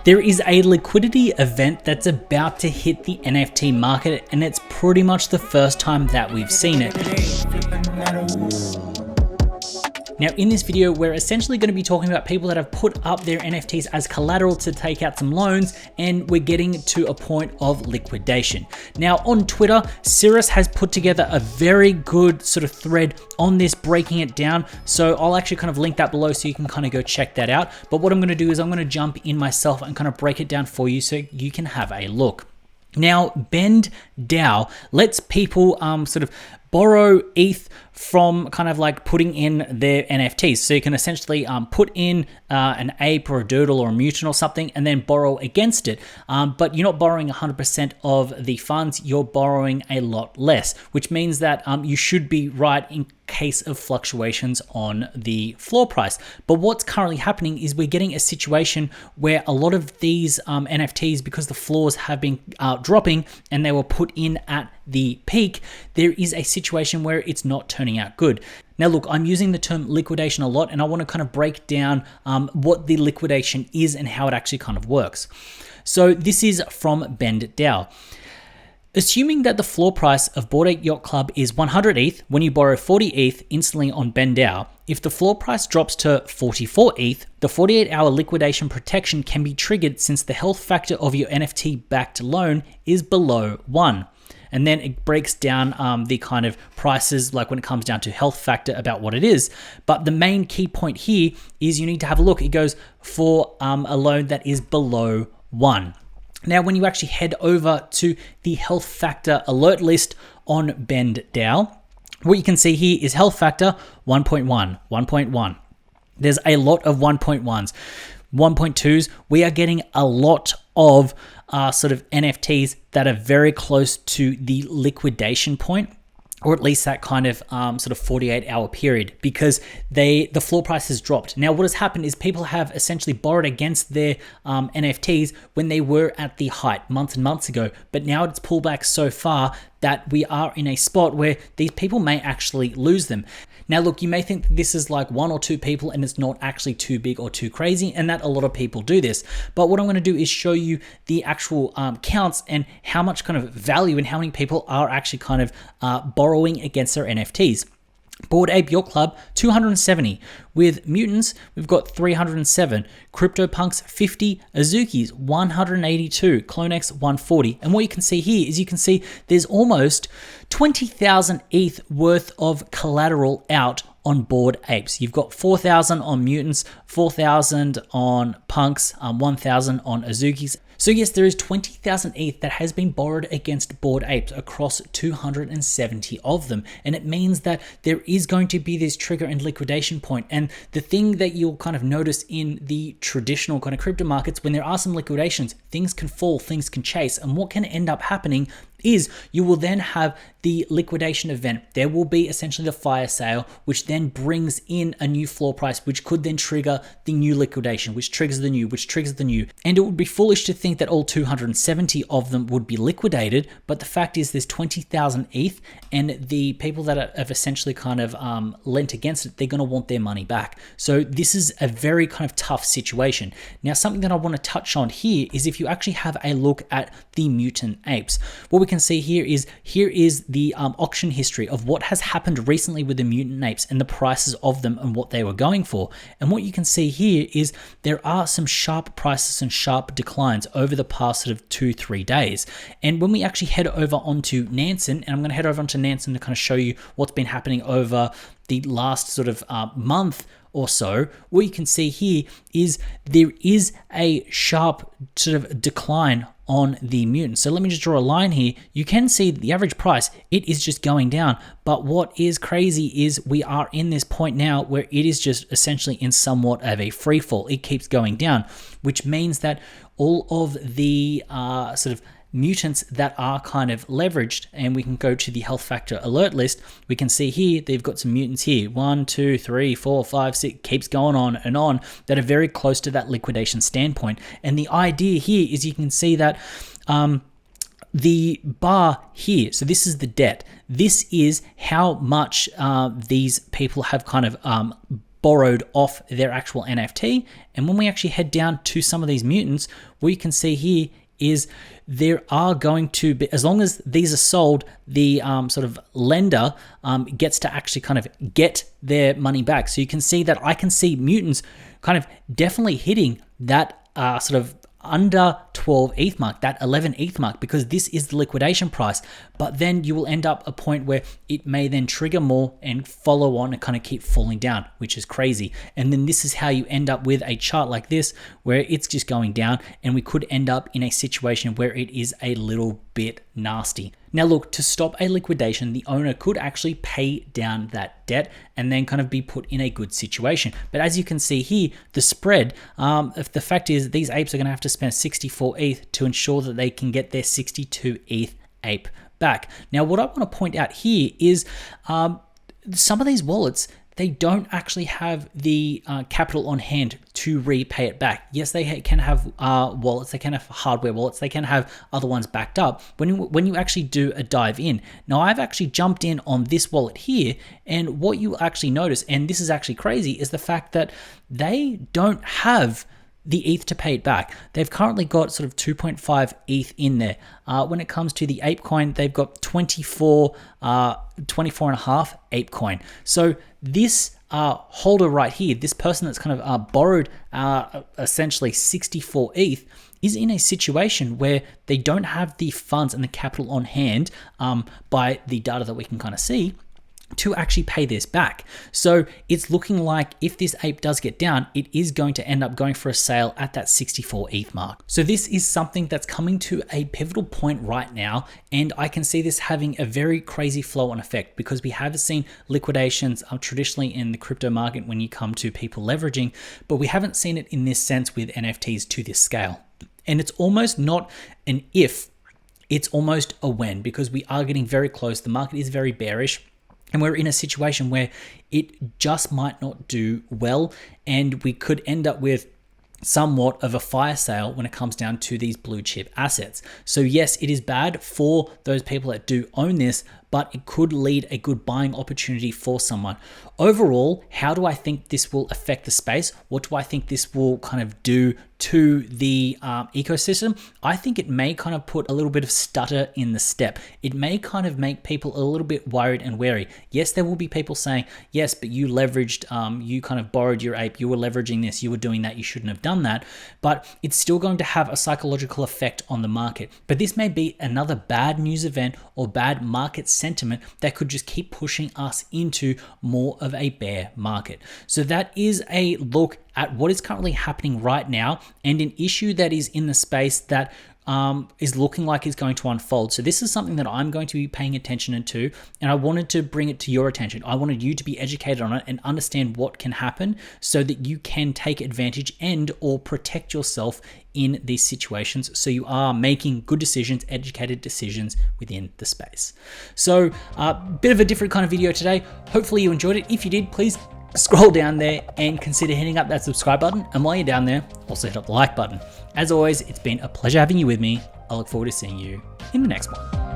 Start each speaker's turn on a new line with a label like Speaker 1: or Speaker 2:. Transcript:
Speaker 1: There is a liquidity event that's about to hit the NFT market, and it's pretty much the first time that we've seen it. Now in this video, we're essentially going to be talking about people that have put up their NFTs as collateral to take out some loans, and we're getting to a point of liquidation. Now on Twitter, Cirrus has put together a very good sort of thread on this, breaking it down. So I'll actually kind of link that below so you can kind of go check that out. But what I'm going to do is I'm going to jump in myself and kind of break it down for you so you can have a look. Now, Bend DAO lets people sort of borrow ETH from kind of like putting in their NFTs. So you can essentially put in an ape or a doodle or a mutant or something and then borrow against it. But you're not borrowing 100% of the funds, you're borrowing a lot less, which means that you should be right in case of fluctuations on the floor price. But what's currently happening is we're getting a situation where a lot of these NFTs, because the floors have been dropping and they were put in at the peak, there is a situation where it's not turning out good. Now look, I'm using the term liquidation a lot, and I want to kind of break down what the liquidation is and how it actually kind of works. So this is from Bend DAO. Assuming that the floor price of Bored Ape Yacht Club is 100 ETH, when you borrow 40 ETH instantly on Bend DAO, if the floor price drops to 44 ETH, the 48-hour liquidation protection can be triggered since the health factor of your NFT-backed loan is below 1. And then it breaks down the kind of prices, like when it comes down to health factor, about what it is. But the main key point here is you need to have a look. It goes for a loan that is below 1. Now, when you actually head over to the health factor alert list on Bend DAO, what you can see here is health factor 1.1, 1.1. There's a lot of 1.1s. 1.2s, we are getting a lot of sort of NFTs that are very close to the liquidation point, or at least that kind of sort of 48-hour period, because the floor price has dropped. Now, what has happened is people have essentially borrowed against their NFTs when they were at the height months and months ago, but now it's pulled back so far that we are in a spot where these people may actually lose them. Now, look, you may think that this is like one or two people and it's not actually too big or too crazy, and that a lot of people do this. But what I'm going to do is show you the actual counts and how much kind of value and how many people are actually kind of borrowing against their NFTs. Bored Ape Yacht Club, 270. With Mutants, we've got 307. CryptoPunks, 50. Azuki's, 182. CloneX, 140. And what you can see here is you can see there's almost 20,000 ETH worth of collateral out on Bored Apes. You've got 4,000 on Mutants, 4,000 on Punks, 1,000 on Azuki's. So yes, there is 20,000 ETH that has been borrowed against Bored Apes across 270 of them. And it means that there is going to be this trigger and liquidation point. And the thing that you'll kind of notice in the traditional kind of crypto markets, when there are some liquidations, things can fall, things can chase. And what can end up happening is you will then have the liquidation event. There will be essentially the fire sale, which then brings in a new floor price, which could then trigger the new liquidation, which triggers the new, which triggers the new. And it would be foolish to think that all 270 of them would be liquidated, but the fact is there's 20,000 ETH, and the people that have essentially kind of lent against it, they're going to want their money back. So this is a very kind of tough situation. Now, something that I want to touch on here is if you actually have a look at the Mutant apes, what we can see here is the auction history of what has happened recently with the Mutant apes and the prices of them and what they were going for. And what you can see here is there are some sharp prices and sharp declines over the past sort of 2-3 days. And when we actually head over onto Nansen, and I'm going to head over onto Nansen to kind of show you what's been happening over the last sort of month or so, what you can see here is there is a sharp sort of decline on the Mutant. So let me just draw a line here. You can see the average price, it is just going down. But what is crazy is we are in this point now where it is just essentially in somewhat of a free fall. It keeps going down, which means that all of the sort of mutants that are kind of leveraged, and we can go to the health factor alert list, we can see here they've got some mutants here, 1, 2, 3, 4, 5, 6, keeps going on and on, that are very close to that liquidation standpoint. And the idea here is you can see that the bar here, so this is the debt, this is how much these people have kind of borrowed off their actual NFT. And when we actually head down to some of these mutants, what you can see here is there are going to be, as long as these are sold, the sort of lender gets to actually kind of get their money back. So you can see that I can see mutants kind of definitely hitting that sort of under 12 ETH mark, that 11 ETH mark, because this is the liquidation price. But then you will end up a point where it may then trigger more and follow on and kind of keep falling down, which is crazy. And then this is how you end up with a chart like this, where it's just going down, and we could end up in a situation where it is a little bit nasty. Now look, to stop a liquidation, the owner could actually pay down that debt and then kind of be put in a good situation. But as you can see here, the spread, if the fact is these apes are going to have to spend 64 ETH to ensure that they can get their 62 ETH ape back. Now what I want to point out here is some of these wallets, they don't actually have the capital on hand to repay it back. Yes, they can have wallets, they can have hardware wallets, they can have other ones backed up when you actually do a dive in. Now, I've actually jumped in on this wallet here, and what you actually notice, and this is actually crazy, is the fact that they don't have the ETH to pay it back. They've currently got sort of 2.5 ETH in there. When it comes to the ape coin, they've got 24 and a half ape coin. So this holder right here, this person that's kind of borrowed essentially 64 ETH, is in a situation where they don't have the funds and the capital on hand by the data that we can kind of see to actually pay this back. So it's looking like if this ape does get down, it is going to end up going for a sale at that 64 ETH mark. So this is something that's coming to a pivotal point right now, and I can see this having a very crazy flow on effect, because we have seen liquidations traditionally in the crypto market when you come to people leveraging, but we haven't seen it in this sense with NFTs to this scale. And it's almost not an if, it's almost a when, because we are getting very close. The market is very bearish, and we're in a situation where it just might not do well, and we could end up with somewhat of a fire sale when it comes down to these blue chip assets. So yes, it is bad for those people that do own this, but it could lead a good buying opportunity for someone. Overall, how do I think this will affect the space? What do I think this will kind of do to the ecosystem? I think it may kind of put a little bit of stutter in the step. It may kind of make people a little bit worried and wary. Yes, there will be people saying, yes, but you leveraged, you kind of borrowed your ape, you were leveraging this, you were doing that, you shouldn't have done that. But it's still going to have a psychological effect on the market. But this may be another bad news event or bad market sentiment that could just keep pushing us into more of a bear market. So that is a look at what is currently happening right now, and an issue that is in the space that is looking like it's going to unfold. So this is something that I'm going to be paying attention to, and I wanted to bring it to your attention. I wanted you to be educated on it and understand what can happen so that you can take advantage and or protect yourself in these situations, so you are making good decisions, educated decisions within the space. So a bit of a different kind of video today. Hopefully you enjoyed it. If you did, please scroll down there and consider hitting up that subscribe button. And while you're down there, also hit up the like button. As always, it's been a pleasure having you with me. I look forward to seeing you in the next one.